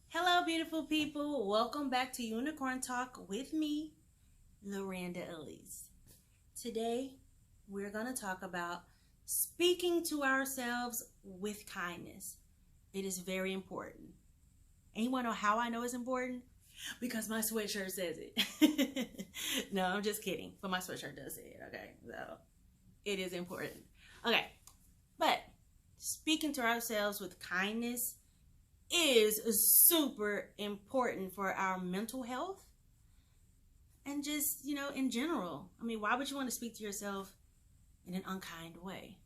Hello, beautiful people. Welcome back to Unicorn Talk with me, LyRanda Aalece. Today, we're going to talk about speaking to ourselves with kindness. It is very important. And you want to know how I know it's important? Because my sweatshirt says it. No, I'm just kidding. But my sweatshirt does say it, okay? So, it is important. Okay, but speaking to ourselves with kindness is super important for our mental health and just, in general. I mean, why would you want to speak to yourself in an unkind way?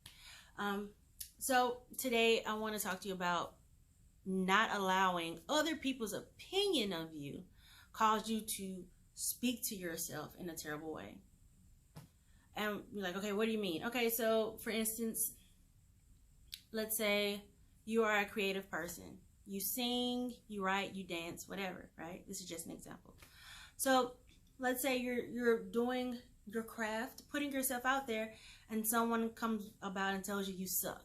So today I want to talk to you about not allowing other people's opinion of you cause you to speak to yourself in a terrible way. And you're like, okay, what do you mean? Okay, so for instance, let's say you are a creative person. You sing, you write, you dance, whatever, right? This is just an example. So let's say you're doing your craft, putting yourself out there, and someone comes about and tells you you suck.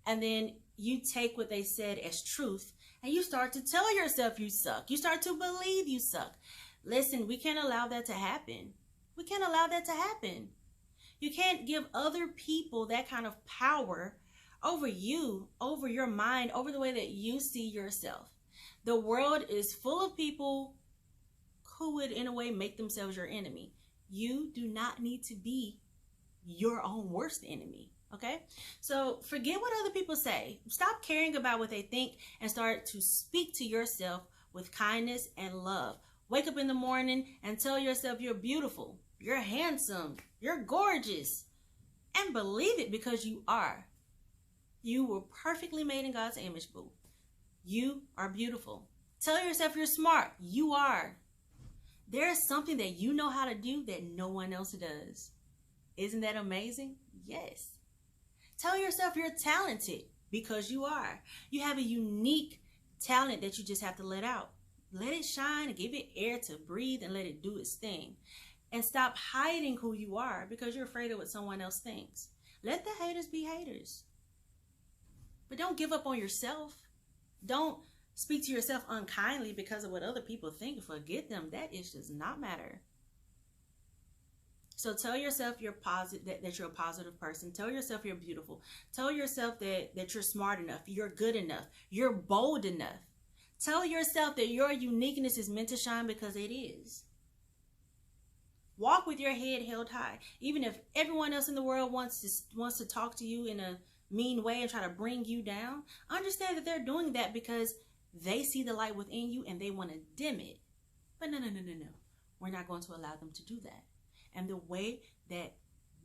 And then you take what they said as truth, and you start to tell yourself you suck. You start to believe you suck. Listen, we can't allow that to happen. We can't allow that to happen. You can't give other people that kind of power over you, over your mind, over the way that you see yourself. The world is full of people who would, in a way, make themselves your enemy. You do not need to be your own worst enemy, okay? So forget what other people say. Stop caring about what they think and start to speak to yourself with kindness and love. Wake up in the morning and tell yourself you're beautiful, you're handsome, you're gorgeous, and believe it because you are. You were perfectly made in God's image, boo. You are beautiful. Tell yourself you're smart. You are. There is something that you know how to do that no one else does. Isn't that amazing? Yes. Tell yourself you're talented because you are. You have a unique talent that you just have to let out. Let it shine and give it air to breathe and let it do its thing. And stop hiding who you are because you're afraid of what someone else thinks. Let the haters be haters. But don't give up on yourself. Don't speak to yourself unkindly because of what other people think. Forget them. That does not matter. So tell yourself you're positive, that you're a positive person. Tell yourself you're beautiful. Tell yourself that you're smart enough. You're good enough. You're bold enough. Tell yourself that your uniqueness is meant to shine because it is. Walk with your head held high. Even if everyone else in the world wants to talk to you in a mean way and try to bring you down, understand that they're doing that because they see the light within you and they want to dim it. But no. We're not going to allow them to do that. And the way that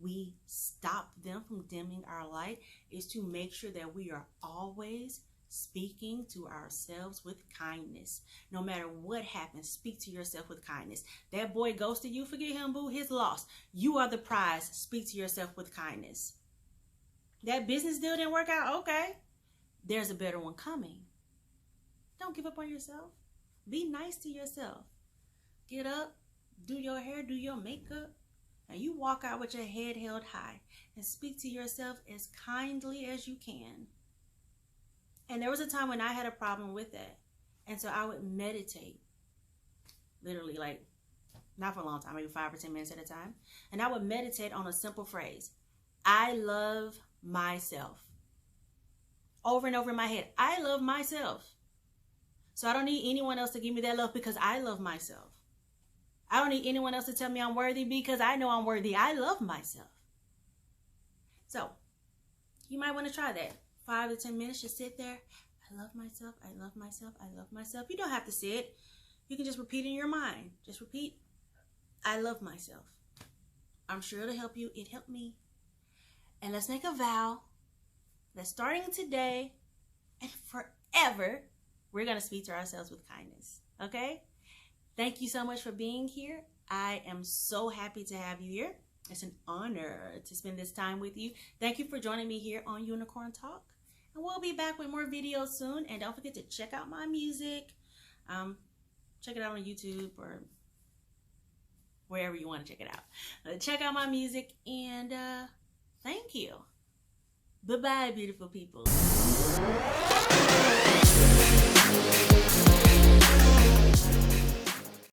we stop them from dimming our light is to make sure that we are always speaking to ourselves with kindness. No matter what happens, speak to yourself with kindness. That boy ghosted you, forget him, boo, his loss. You are the prize. Speak to yourself with kindness. That business deal didn't work out, okay. There's a better one coming. Don't give up on yourself. Be nice to yourself. Get up, do your hair, do your makeup, and you walk out with your head held high and speak to yourself as kindly as you can. And there was a time when I had a problem with that. And so I would meditate, literally, like, not for a long time, maybe 5 or 10 minutes at a time. And I would meditate on a simple phrase. I love myself. Over and over in my head. I love myself. So I don't need anyone else to give me that love because I love myself. I don't need anyone else to tell me I'm worthy because I know I'm worthy. I love myself. So you might want to try that. 5 to 10 minutes, just sit there. I love myself. I love myself. I love myself. You don't have to say it. You can just repeat it in your mind. Just repeat. I love myself. I'm sure it'll help you. It helped me. And let's make a vow that starting today and forever, we're going to speak to ourselves with kindness. Okay? Thank you so much for being here. I am so happy to have you here. It's an honor to spend this time with you. Thank you for joining me here on Unicorn Talk. And we'll be back with more videos soon. And don't forget to check out my music. Check it out on YouTube or wherever you want to check it out. Check out my music and thank you. Bye-bye, beautiful people.